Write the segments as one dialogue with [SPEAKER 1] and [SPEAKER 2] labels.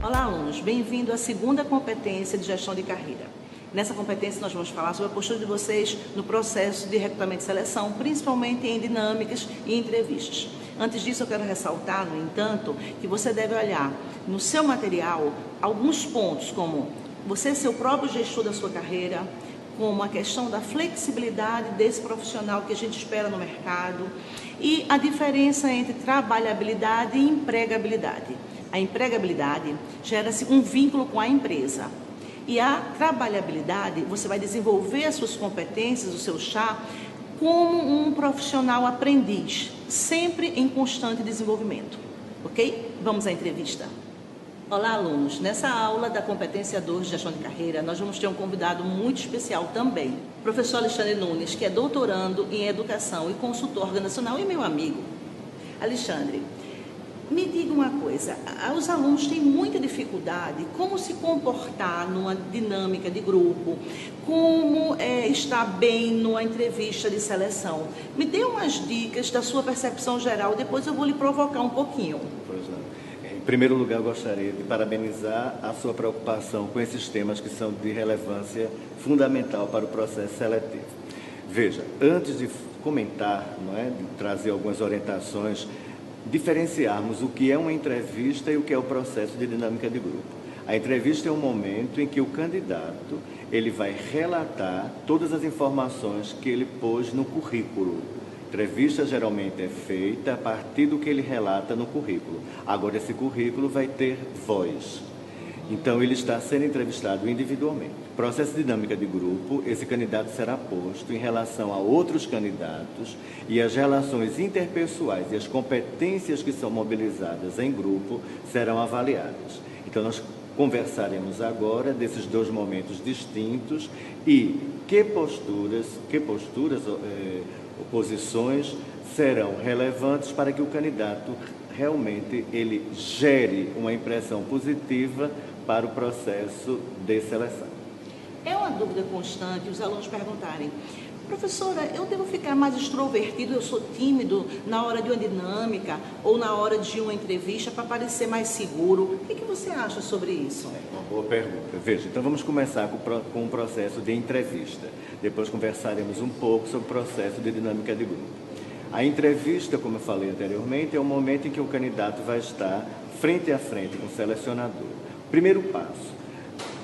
[SPEAKER 1] Olá, alunos. Bem-vindo à segunda competência de gestão de carreira. Nessa competência, nós vamos falar sobre a postura de vocês no processo de recrutamento e seleção, principalmente em dinâmicas e entrevistas. Antes disso, eu quero ressaltar, no entanto, que você deve olhar no seu material alguns pontos, como você ser o próprio gestor da sua carreira, como a questão da flexibilidade desse profissional que a gente espera no mercado e a diferença entre trabalhabilidade e empregabilidade. A empregabilidade gera-se um vínculo com a empresa. E a trabalhabilidade, você vai desenvolver as suas competências, o seu chá, como um profissional aprendiz, sempre em constante desenvolvimento. Ok? Vamos à entrevista. Olá, alunos. Nessa aula da competência 2 de gestão de carreira, nós vamos ter um convidado muito especial também. O professor Alexandre Nunes, que é doutorando em educação e consultor organizacional e meu amigo. Alexandre, me diga uma coisa, os alunos têm muita dificuldade como se comportar numa dinâmica de grupo, como estar bem numa entrevista de seleção. Me dê umas dicas da sua percepção geral, depois eu vou lhe provocar um pouquinho.
[SPEAKER 2] Pois não. Em primeiro lugar, eu gostaria de parabenizar a sua preocupação com esses temas que são de relevância fundamental para o processo seletivo. Veja, antes de comentar, de trazer algumas orientações, diferenciarmos o que é uma entrevista e o que é o processo de dinâmica de grupo. A entrevista é um momento em que o candidato ele vai relatar todas as informações que ele pôs no currículo. A entrevista geralmente é feita a partir do que ele relata no currículo. Agora, esse currículo vai ter voz. Então, ele está sendo entrevistado individualmente. Processo de dinâmica de grupo, esse candidato será posto em relação a outros candidatos e as relações interpessoais e as competências que são mobilizadas em grupo serão avaliadas. Então, nós conversaremos agora desses dois momentos distintos e que posturas ou posições serão relevantes para que o candidato realmente ele gere uma impressão positiva para o processo de seleção.
[SPEAKER 1] É uma dúvida constante os alunos perguntarem: professora, eu devo ficar mais extrovertido, eu sou tímido na hora de uma dinâmica ou na hora de uma entrevista para parecer mais seguro? O que você acha sobre isso?
[SPEAKER 2] Uma boa pergunta. Veja, então vamos começar com o processo de entrevista. Depois conversaremos um pouco sobre o processo de dinâmica de grupo. A entrevista, como eu falei anteriormente, é o momento em que o candidato vai estar frente a frente com o selecionador. Primeiro passo,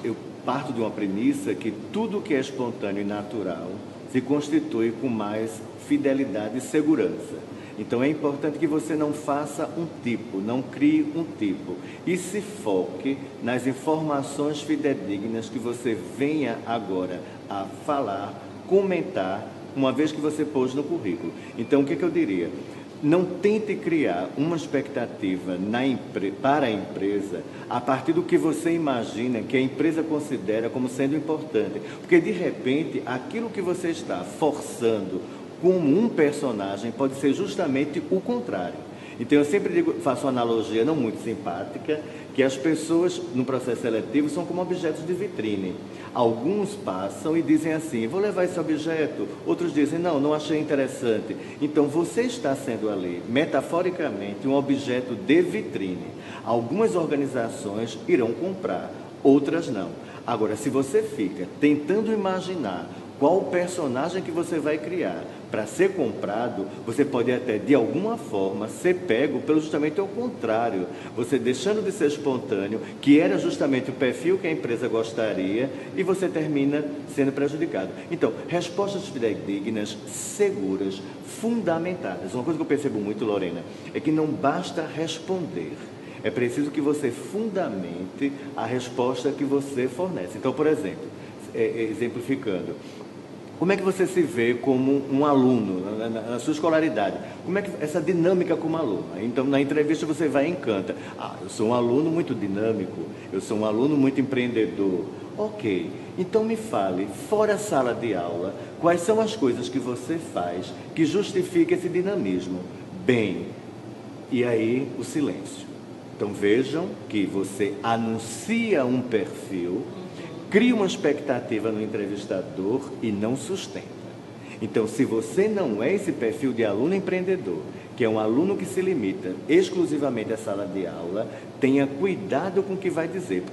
[SPEAKER 2] eu parto de uma premissa que tudo que é espontâneo e natural se constitui com mais fidelidade e segurança. Então é importante que você não faça um tipo, não crie um tipo e se foque nas informações fidedignas que você venha agora a falar, comentar, uma vez que você pôs no currículo. Então, o que eu diria? Não tente criar uma expectativa para a empresa a partir do que você imagina que a empresa considera como sendo importante. Porque, de repente, aquilo que você está forçando como um personagem pode ser justamente o contrário. Então, eu sempre faço uma analogia não muito simpática, que as pessoas no processo seletivo são como objetos de vitrine. Alguns passam e dizem assim: vou levar esse objeto. Outros dizem: não achei interessante. Então, você está sendo ali, metaforicamente, um objeto de vitrine. Algumas organizações irão comprar, outras não. Agora, se você fica tentando imaginar qual o personagem que você vai criar para ser comprado, você pode até, de alguma forma, ser pego pelo justamente ao contrário. Você deixando de ser espontâneo, que era justamente o perfil que a empresa gostaria, e você termina sendo prejudicado. Então, respostas fidedignas, seguras, fundamentadas. Uma coisa que eu percebo muito, Lorena, é que não basta responder. É preciso que você fundamente a resposta que você fornece. Então, por exemplo, exemplificando, como é que você se vê como um aluno, na sua escolaridade? Como é que essa dinâmica como aluno? Então, na entrevista você vai e encanta. Eu sou um aluno muito dinâmico, eu sou um aluno muito empreendedor. Ok, então me fale, fora a sala de aula, quais são as coisas que você faz que justifiquem esse dinamismo? Bem, e aí o silêncio. Então, vejam que você anuncia um perfil, cria uma expectativa no entrevistador e não sustenta. Então, se você não é esse perfil de aluno empreendedor, que é um aluno que se limita exclusivamente à sala de aula, tenha cuidado com o que vai dizer,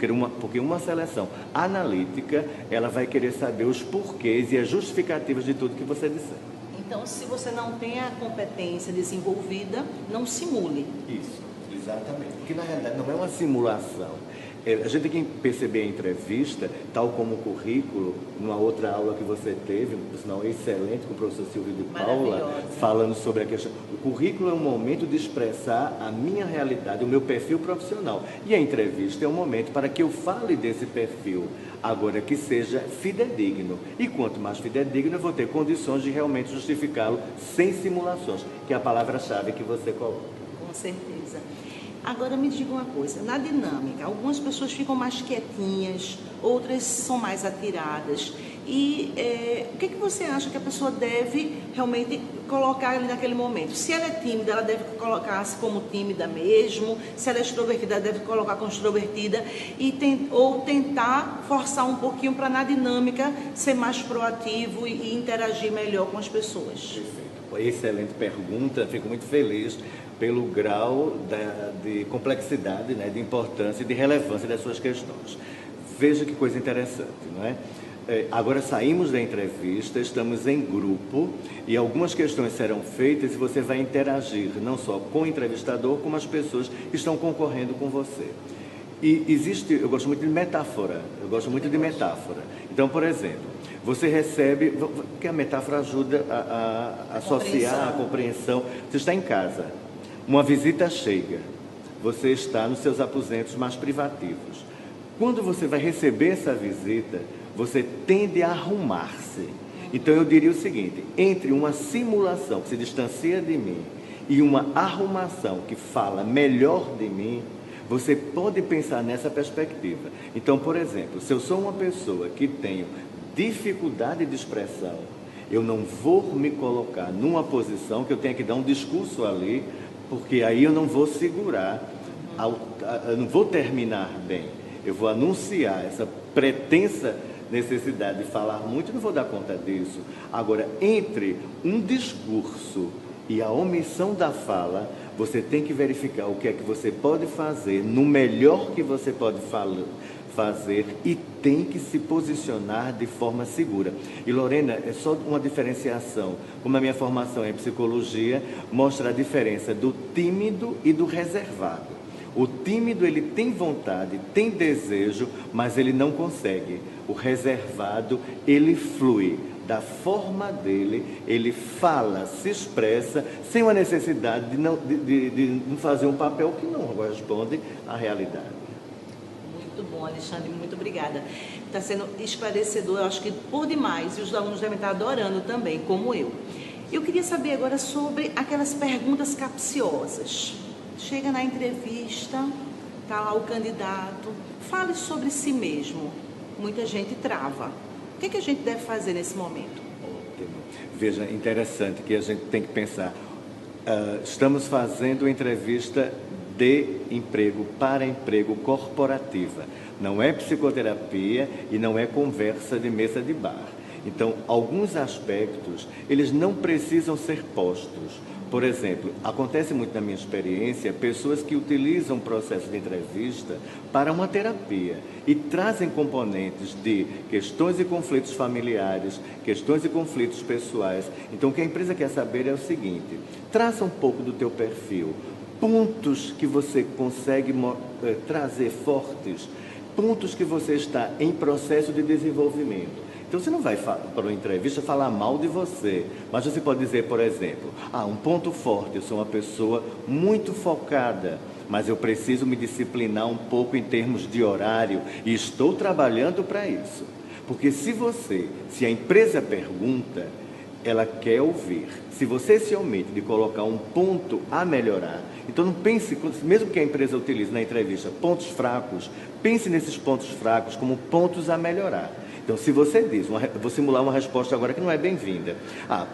[SPEAKER 2] porque uma seleção analítica, ela vai querer saber os porquês e as justificativas de tudo que você disser.
[SPEAKER 1] Então, se você não tem a competência desenvolvida, não simule.
[SPEAKER 2] Isso, exatamente. Porque, na realidade, não é uma simulação. A gente tem que perceber a entrevista, tal como o currículo, numa outra aula que você teve, por sinal excelente, com o professor Silvio de Paula, falando sobre a questão. O currículo é um momento de expressar a minha realidade, o meu perfil profissional. E a entrevista é um momento para que eu fale desse perfil, agora que seja fidedigno. E quanto mais fidedigno, eu vou ter condições de realmente justificá-lo sem simulações, que é a palavra-chave que você coloca.
[SPEAKER 1] Com certeza. Agora me diga uma coisa, na dinâmica, algumas pessoas ficam mais quietinhas, outras são mais atiradas. E o que você acha que a pessoa deve realmente colocar ali naquele momento? Se ela é tímida, ela deve colocar-se como tímida mesmo. Se ela é extrovertida, ela deve colocar como extrovertida. Ou tentar forçar um pouquinho para na dinâmica ser mais proativo e interagir melhor com as pessoas.
[SPEAKER 2] Perfeito. Excelente pergunta, fico muito feliz pelo grau de complexidade, né, de importância e de relevância das suas questões. Veja que coisa interessante, não é? Agora saímos da entrevista, estamos em grupo e algumas questões serão feitas e você vai interagir não só com o entrevistador, como as pessoas que estão concorrendo com você. E eu gosto muito de metáfora, Então, por exemplo, você recebe, porque a metáfora ajuda a associar a compreensão. Você está em casa, uma visita chega, você está nos seus aposentos mais privativos. Quando você vai receber essa visita, você tende a arrumar-se. Então eu diria o seguinte, entre uma simulação que se distancia de mim e uma arrumação que fala melhor de mim, você pode pensar nessa perspectiva. Então, por exemplo, se eu sou uma pessoa que tenho dificuldade de expressão, eu não vou me colocar numa posição que eu tenha que dar um discurso ali, porque aí eu não vou segurar, eu não vou terminar bem. Eu vou anunciar essa pretensa necessidade de falar muito, não vou dar conta disso. Agora, entre um discurso e a omissão da fala, você tem que verificar o que é que você pode fazer, no melhor que você pode fazer, e tem que se posicionar de forma segura. E Lorena, é só uma diferenciação, como a minha formação é em psicologia, mostra a diferença do tímido e do reservado. O tímido, ele tem vontade, tem desejo, mas ele não consegue. O reservado, ele flui da forma dele, ele fala, se expressa, sem uma necessidade de não fazer um papel que não corresponde à realidade.
[SPEAKER 1] Muito bom, Alexandre, muito obrigada. Está sendo esclarecedor, eu acho que por demais, e os alunos devem estar adorando também, como eu. Eu queria saber agora sobre aquelas perguntas capciosas. Chega na entrevista, está lá o candidato, fale sobre si mesmo. Muita gente trava. O que a gente deve fazer nesse momento?
[SPEAKER 2] Ótimo. Veja, interessante que a gente tem que pensar. Estamos fazendo entrevista de emprego para emprego corporativa. Não é psicoterapia e não é conversa de mesa de bar. Então, alguns aspectos, eles não precisam ser postos. Por exemplo, acontece muito na minha experiência, pessoas que utilizam o processo de entrevista para uma terapia e trazem componentes de questões e conflitos familiares, questões e conflitos pessoais. Então, o que a empresa quer saber é o seguinte: traça um pouco do teu perfil, pontos que você consegue trazer fortes, pontos que você está em processo de desenvolvimento. Então, você não vai para uma entrevista falar mal de você, mas você pode dizer, por exemplo, um ponto forte, eu sou uma pessoa muito focada, mas eu preciso me disciplinar um pouco em termos de horário e estou trabalhando para isso. Porque se a empresa pergunta, ela quer ouvir. Se você se omite de colocar um ponto a melhorar, então não pense, mesmo que a empresa utilize na entrevista pontos fracos, pense nesses pontos fracos como pontos a melhorar. Então, se você diz, vou simular uma resposta agora que não é bem-vinda.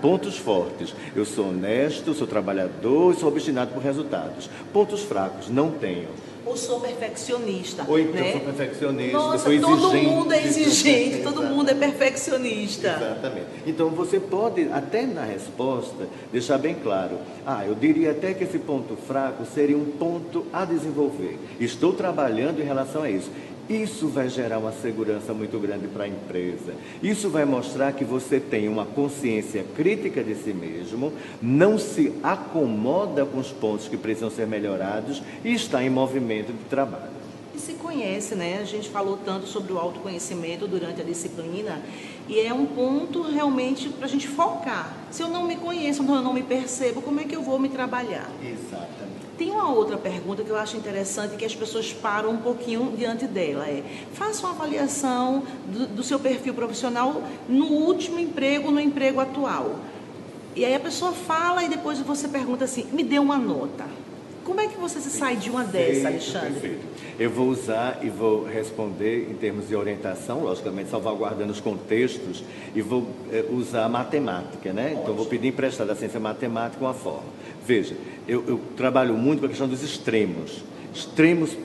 [SPEAKER 2] Pontos fortes, eu sou honesto, sou trabalhador e sou obstinado por resultados. Pontos fracos, não tenho.
[SPEAKER 1] ou sou perfeccionista.
[SPEAKER 2] Ou então
[SPEAKER 1] né?
[SPEAKER 2] sou perfeccionista,
[SPEAKER 1] Nossa,
[SPEAKER 2] sou exigente.
[SPEAKER 1] todo mundo é exigente, todo mundo é perfeccionista.
[SPEAKER 2] Exatamente. Então você pode, até na resposta, deixar bem claro, eu diria até que esse ponto fraco seria um ponto a desenvolver. Estou trabalhando em relação a isso. Isso vai gerar uma segurança muito grande para a empresa. Isso vai mostrar que você tem uma consciência crítica de si mesmo, não se acomoda com os pontos que precisam ser melhorados e está em movimento de trabalho.
[SPEAKER 1] E se conhece, né? A gente falou tanto sobre o autoconhecimento durante a disciplina e é um ponto realmente para a gente focar. Se eu não me conheço, eu não me percebo, como é que eu vou me trabalhar?
[SPEAKER 2] Exatamente.
[SPEAKER 1] Tem uma outra pergunta que eu acho interessante que as pessoas param um pouquinho diante dela. Faça uma avaliação do seu perfil profissional no último emprego, no emprego atual. E aí a pessoa fala e depois você pergunta assim, me dê uma nota. Como é que você se sai de uma dessa, Alexandre?
[SPEAKER 2] Perfeito. Eu vou usar e vou responder em termos de orientação, logicamente salvaguardando os contextos, e vou usar a matemática, né? Então vou pedir emprestado da ciência matemática uma forma. Veja, eu trabalho muito com a questão dos extremos. Extremos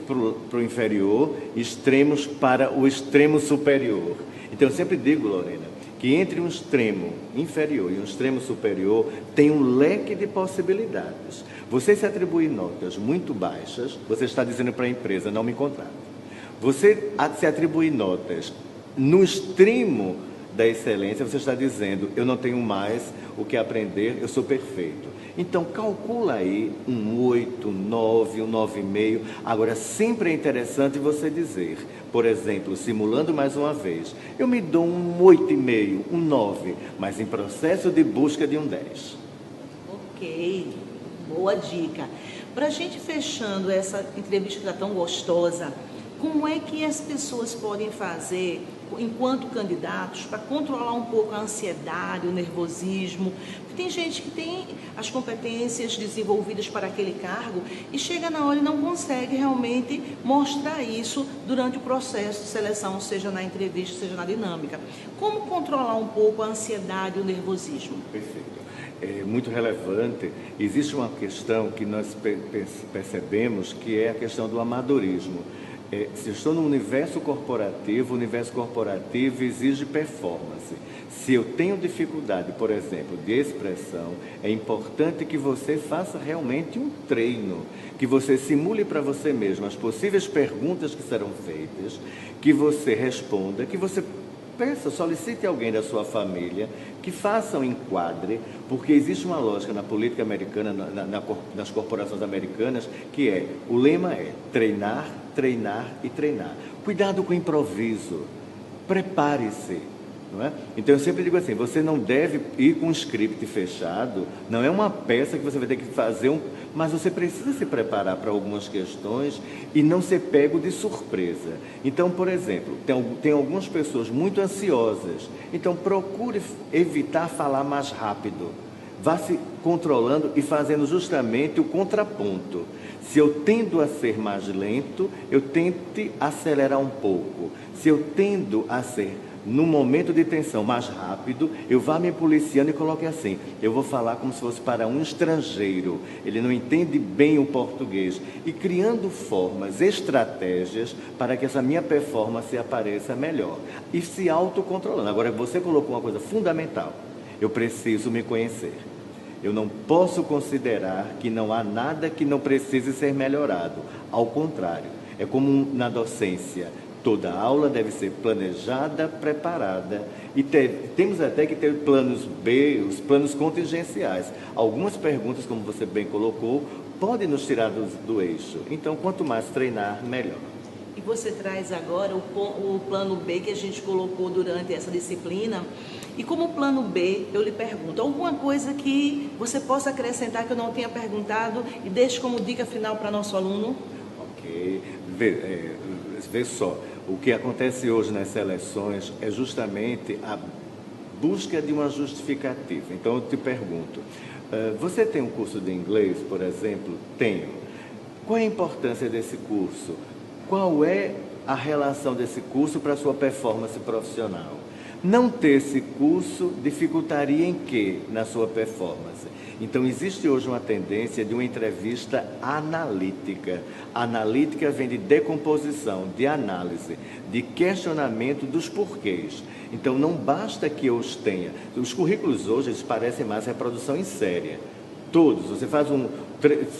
[SPEAKER 2] para o inferior, extremos para o extremo superior. Então eu sempre digo, Lorena, que entre um extremo inferior e um extremo superior tem um leque de possibilidades. Você se atribuir notas muito baixas, você está dizendo para a empresa, não me contrata. Você se atribuir notas no extremo da excelência, você está dizendo, eu não tenho mais o que aprender, eu sou perfeito. Então, calcula aí um 8, um 9, um 9,5. Agora, sempre é interessante você dizer, por exemplo, simulando mais uma vez, eu me dou um 8,5, um 9, mas em processo de busca de um 10.
[SPEAKER 1] Ok, boa dica. Para a gente fechando essa entrevista que está tão gostosa, como é que as pessoas podem fazer, enquanto candidatos, para controlar um pouco a ansiedade, o nervosismo? Porque tem gente que tem as competências desenvolvidas para aquele cargo e chega na hora e não consegue realmente mostrar isso durante o processo de seleção, seja na entrevista, seja na dinâmica. Como controlar um pouco a ansiedade e o nervosismo?
[SPEAKER 2] Perfeito. É muito relevante. Existe uma questão que nós percebemos que é a questão do amadorismo. Se eu estou no universo corporativo, o universo corporativo exige performance. Se eu tenho dificuldade, por exemplo, de expressão, é importante que você faça realmente um treino, que você simule para você mesmo as possíveis perguntas que serão feitas, que você responda, que você peça, solicite alguém da sua família que faça um enquadre, porque existe uma lógica na política americana, nas corporações americanas, que o lema é treinar, treinar e treinar. Cuidado com o improviso, prepare-se. Não é? Então eu sempre digo assim, você não deve ir com um script fechado, não é uma peça que você vai ter que fazer, mas você precisa se preparar para algumas questões e não ser pego de surpresa. Então, por exemplo, tem algumas pessoas muito ansiosas, então procure evitar falar mais rápido. Vá se controlando e fazendo justamente o contraponto. Se eu tendo a ser mais lento, eu tente acelerar um pouco. Se eu tendo a ser, no momento de tensão, mais rápido, eu vá me policiando e coloque assim, eu vou falar como se fosse para um estrangeiro, ele não entende bem o português, e criando formas, estratégias, para que essa minha performance apareça melhor, e se autocontrolando. Agora, você colocou uma coisa fundamental, eu preciso me conhecer. Eu não posso considerar que não há nada que não precise ser melhorado. Ao contrário, é como na docência. Toda aula deve ser planejada, preparada. E temos até que ter planos B, os planos contingenciais. Algumas perguntas, como você bem colocou, podem nos tirar do eixo. Então, quanto mais treinar, melhor.
[SPEAKER 1] E você traz agora o plano B que a gente colocou durante essa disciplina. E como plano B, eu lhe pergunto, alguma coisa que você possa acrescentar que eu não tenha perguntado e deixe como dica final para nosso aluno?
[SPEAKER 2] Ok. Vê só, o que acontece hoje nas seleções é justamente a busca de uma justificativa. Então, eu te pergunto, você tem um curso de inglês, por exemplo? Tenho. Qual é a importância desse curso? Qual é a relação desse curso para a sua performance profissional? Não ter esse curso dificultaria em quê? Na sua performance. Então, existe hoje uma tendência de uma entrevista analítica. Analítica vem de decomposição, de análise, de questionamento dos porquês. Então, não basta que eu os tenha. Os currículos hoje, eles parecem mais reprodução em série. Todos. Você faz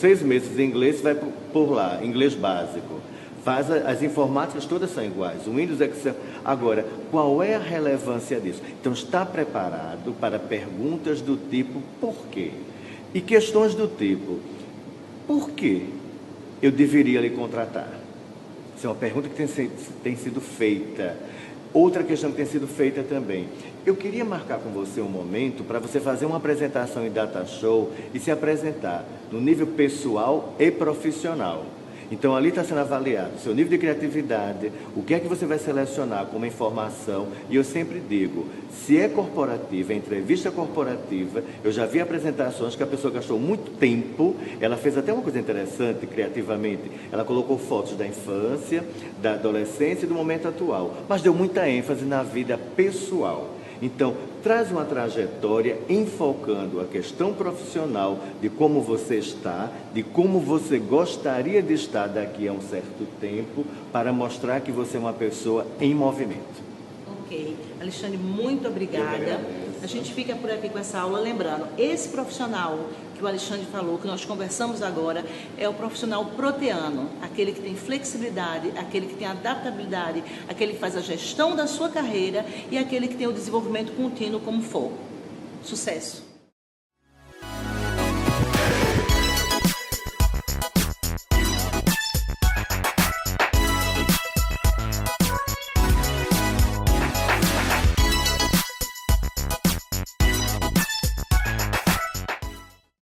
[SPEAKER 2] 6 meses de inglês, vai por lá, inglês básico. As informáticas todas são iguais, o Windows, Excel. Agora, qual é a relevância disso? Então, está preparado para perguntas do tipo por quê? E questões do tipo, por que eu deveria lhe contratar? Isso é uma pergunta que tem sido feita. Outra questão que tem sido feita também. Eu queria marcar com você um momento para você fazer uma apresentação em Data Show e se apresentar no nível pessoal e profissional. Então, ali está sendo avaliado o seu nível de criatividade, o que é que você vai selecionar como informação. E eu sempre digo, se é corporativa, é entrevista corporativa, eu já vi apresentações que a pessoa gastou muito tempo, ela fez até uma coisa interessante, criativamente, ela colocou fotos da infância, da adolescência e do momento atual, mas deu muita ênfase na vida pessoal. Então, traz uma trajetória enfocando a questão profissional de como você está, de como você gostaria de estar daqui a um certo tempo, para mostrar que você é uma pessoa em movimento.
[SPEAKER 1] Ok. Alexandre, muito obrigada. A gente fica por aqui com essa aula, lembrando, esse profissional que o Alexandre falou, que nós conversamos agora, é o profissional proteano, aquele que tem flexibilidade, aquele que tem adaptabilidade, aquele que faz a gestão da sua carreira e aquele que tem o desenvolvimento contínuo como foco. Sucesso!